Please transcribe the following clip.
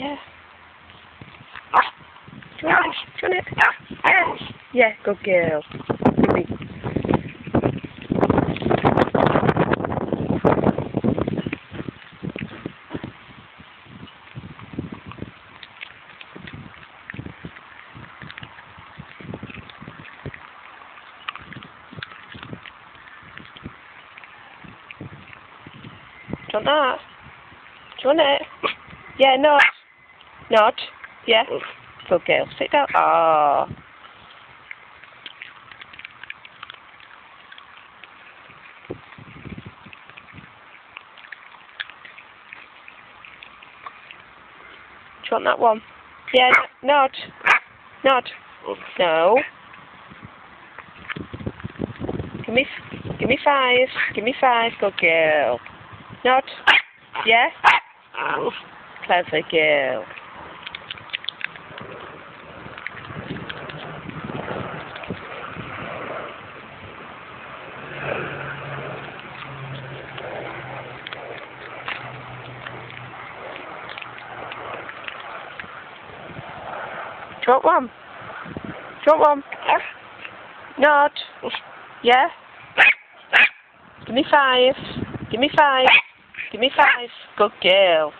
Yeah. Do you want it? Yeah, good girl. Give me. Do you want that? Do you want it? Yeah, nod. Nod. Yeah. Good girl. Sit down. Oh. Do you want that one? Yeah, nod. Nod. No. Give me 5. Give me 5. Good girl. Nod. Yeah? Clever girl. Do you want one? Do you want one? Nod. Yeah? Give me 5. Give me 5. Give me 5. Good girl.